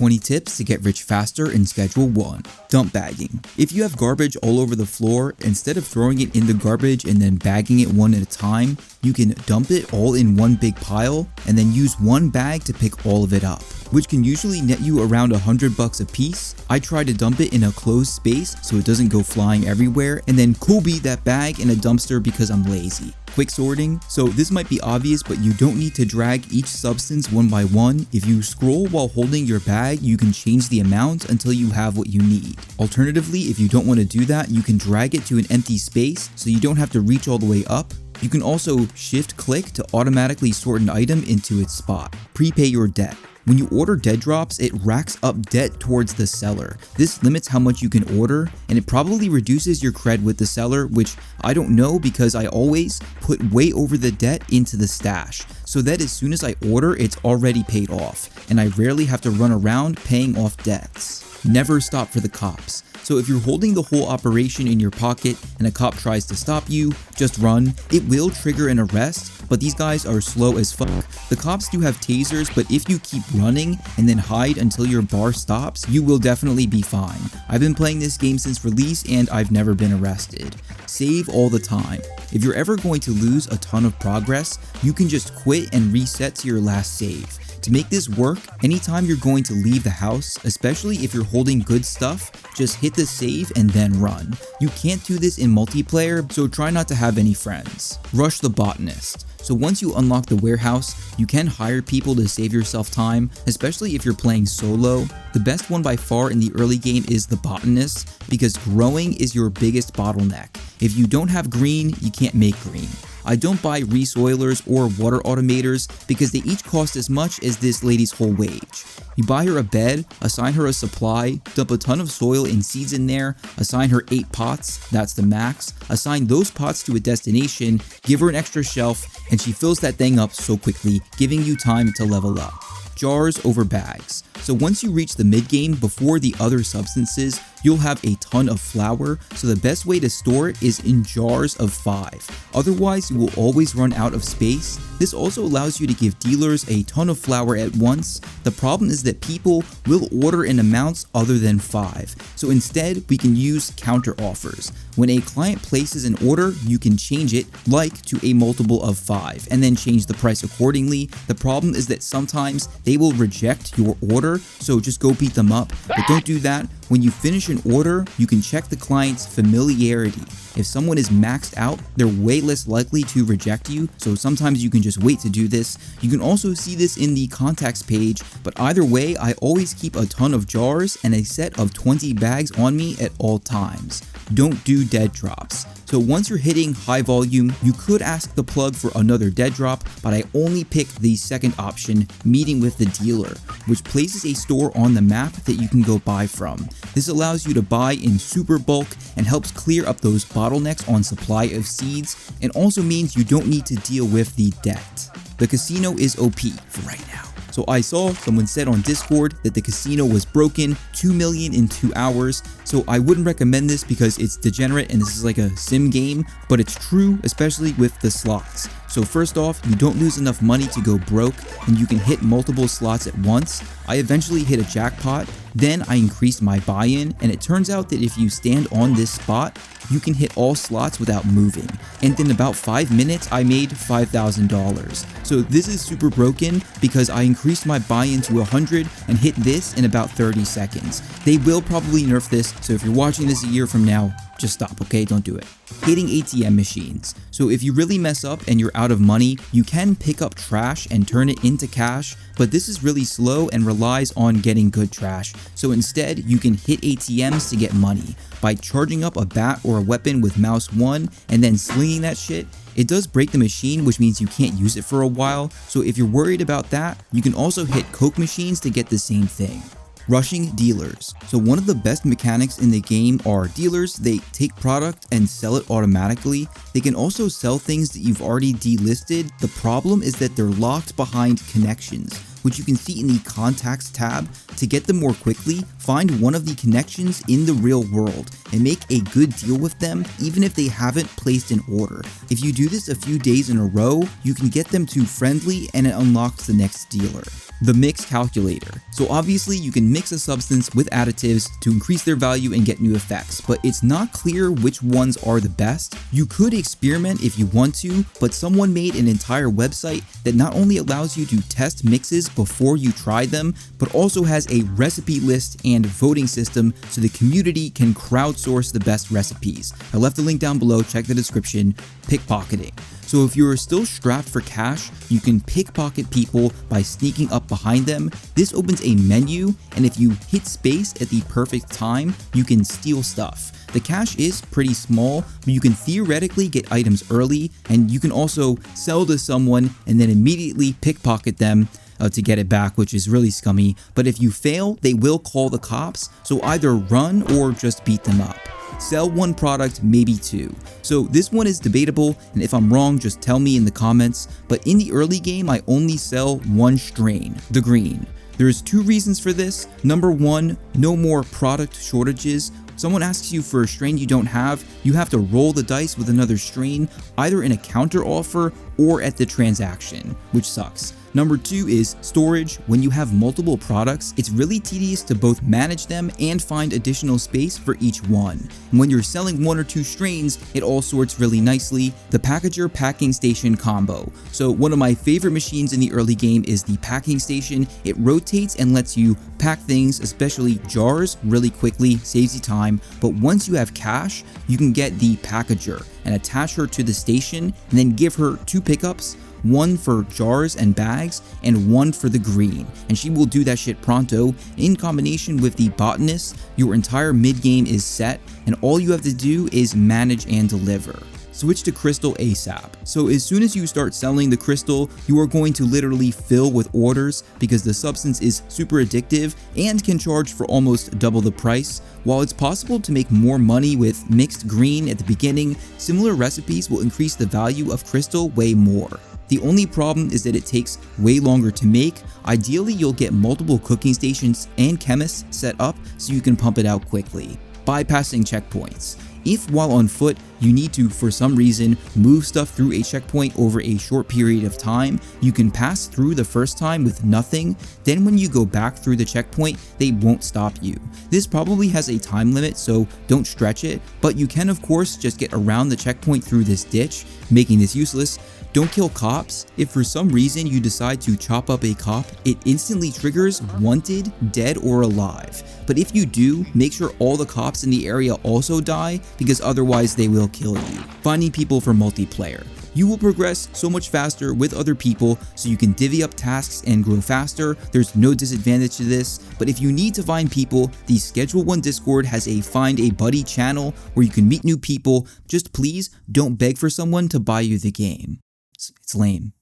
20 tips to get rich faster in Schedule 1. Dump bagging. If you have garbage all over the floor, instead of throwing it in the garbage and then bagging it one at a time, you can dump it all in one big pile and then use one bag to pick all of it up, which can usually net you around $100 a piece. I try to dump it in a closed space so it doesn't go flying everywhere, and then Kobe that bag in a dumpster because I'm lazy. Quick sorting. So this might be obvious, but you don't need to drag each substance one by one. If you scroll while holding your bag, you can change the amount until you have what you need. Alternatively, if you don't want to do that, you can drag it to an empty space so you don't have to reach all the way up. You can also shift click to automatically sort an item into its spot. Prepay your debt. When you order dead drops, it racks up debt towards the seller. This limits how much you can order, and it probably reduces your cred with the seller, which I don't know because I always put way over the debt into the stash, so that as soon as I order, it's already paid off, and I rarely have to run around paying off debts. Never stop for the cops. So if you're holding the whole operation in your pocket and a cop tries to stop you, just run. It will trigger an arrest, but these guys are slow as fuck. The cops do have tasers, but if you keep running and then hide until your bar stops, you will definitely be fine. I've been playing this game since release and I've never been arrested. Save all the time. If you're ever going to lose a ton of progress, you can just quit and reset to your last save. To make this work, anytime you're going to leave the house, especially if you're holding good stuff, just hit the save and then run. You can't do this in multiplayer, so try not to have any friends. Rush the botanist. So once you unlock the warehouse, you can hire people to save yourself time, especially if you're playing solo. The best one by far in the early game is the botanist, because growing is your biggest bottleneck. If you don't have green, you can't make green. I don't buy resoilers or water automators because they each cost as much as this lady's whole wage. You buy her a bed, assign her a supply, dump a ton of soil and seeds in there, assign her 8 pots, that's the max, assign those pots to a destination, give her an extra shelf, and she fills that thing up so quickly, giving you time to level up. Jars over bags. So once you reach the mid game before the other substances, you'll have a ton of flour, so the best way to store it is in jars of 5. Otherwise, you will always run out of space. This also allows you to give dealers a ton of flour at once. The problem is that people will order in amounts other than 5. So instead, we can use counter offers. When a client places an order, you can change it like to a multiple of 5 and then change the price accordingly. The problem is that sometimes they will reject your order, so just go beat them up, but don't do that. When you finish an order, you can check the client's familiarity. If someone is maxed out, they're way less likely to reject you, so sometimes you can just wait to do this. You can also see this in the contacts page, but either way, I always keep a ton of jars and a set of 20 bags on me at all times. Don't do dead drops. So once you're hitting high volume, you could ask the plug for another dead drop, but I only pick the second option, meeting with the dealer, which places a store on the map that you can go buy from. This allows you to buy in super bulk and helps clear up those bottlenecks on supply of seeds, and also means you don't need to deal with the debt. The casino is OP for right now. So I saw someone said on Discord that the casino was broken 2 million in 2 hours, so I wouldn't recommend this because it's degenerate and this is like a sim game, but it's true, especially with the slots. So first off, you don't lose enough money to go broke and you can hit multiple slots at once. I eventually hit a jackpot, then I increased my buy-in, and it turns out that if you stand on this spot, you can hit all slots without moving. And in about 5 minutes, I made $5,000. So this is super broken because I increased my buy-in to 100 and hit this in about 30 seconds. They will probably nerf this, so if you're watching this a year from now, just stop, okay? Don't do it. Hitting ATM machines. So if you really mess up and you're out of money, you can pick up trash and turn it into cash, but this is really slow and relies on getting good trash. So instead, you can hit ATMs to get money by charging up a bat or a weapon with mouse 1 and then slinging that shit. It does break the machine, which means you can't use it for a while. So if you're worried about that, you can also hit Coke machines to get the same thing. Rushing dealers. So one of the best mechanics in the game are dealers. They take product and sell it automatically. They can also sell things that you've already delisted. The problem is that they're locked behind connections, which you can see in the contacts tab. To get them more quickly, find one of the connections in the real world and make a good deal with them even if they haven't placed an order. If you do this a few days in a row, you can get them to friendly and it unlocks the next dealer. The mix calculator. So obviously you can mix a substance with additives to increase their value and get new effects, but it's not clear which ones are the best. You could experiment if you want to, but someone made an entire website that not only allows you to test mixes before you try them, but also has a recipe list and voting system so the community can crowdsource the best recipes. I left a link down below, check the description. Pickpocketing. So if you're still strapped for cash, you can pickpocket people by sneaking up behind them. This opens a menu, and if you hit space at the perfect time, you can steal stuff. The cache is pretty small, but you can theoretically get items early, and you can also sell to someone and then immediately pickpocket them to get it back, which is really scummy. But if you fail, they will call the cops, so either run or just beat them up. Sell one product, maybe two. So this one is debatable, and if I'm wrong, just tell me in the comments, but in the early game, I only sell one strain, the green. There's two reasons for this. Number one, no more product shortages. Someone asks you for a strain you don't have, you have to roll the dice with another strain, either in a counter offer or at the transaction, which sucks. Number two is storage. When you have multiple products, it's really tedious to both manage them and find additional space for each one. And when you're selling one or two strains, it all sorts really nicely. The Packager Packing Station combo. So one of my favorite machines in the early game is the Packing Station. It rotates and lets you pack things, especially jars, really quickly, saves you time. But once you have cash, you can get the Packager and attach her to the station and then give her two pickups, one for jars and bags and one for the green, and she will do that shit pronto. In combination with the botanist, your entire mid game is set and all you have to do is manage and deliver. Switch to crystal ASAP. So as soon as you start selling the crystal, you are going to literally fill with orders because the substance is super addictive and can charge for almost double the price. While it's possible to make more money with mixed green at the beginning, similar recipes will increase the value of crystal way more. The only problem is that it takes way longer to make. Ideally, you'll get multiple cooking stations and chemists set up so you can pump it out quickly. Bypassing checkpoints. If while on foot, you need to, for some reason, move stuff through a checkpoint over a short period of time, you can pass through the first time with nothing, then when you go back through the checkpoint, they won't stop you. This probably has a time limit, so don't stretch it, but you can of course just get around the checkpoint through this ditch, making this useless. Don't kill cops. If for some reason you decide to chop up a cop, it instantly triggers wanted, dead, or alive. But if you do, make sure all the cops in the area also die, because otherwise they will kill you. Finding people for multiplayer. You will progress so much faster with other people, so you can divvy up tasks and grow faster. There's no disadvantage to this, but if you need to find people, the Schedule 1 Discord has a Find a Buddy channel where you can meet new people. Just please don't beg for someone to buy you the game. It's lame.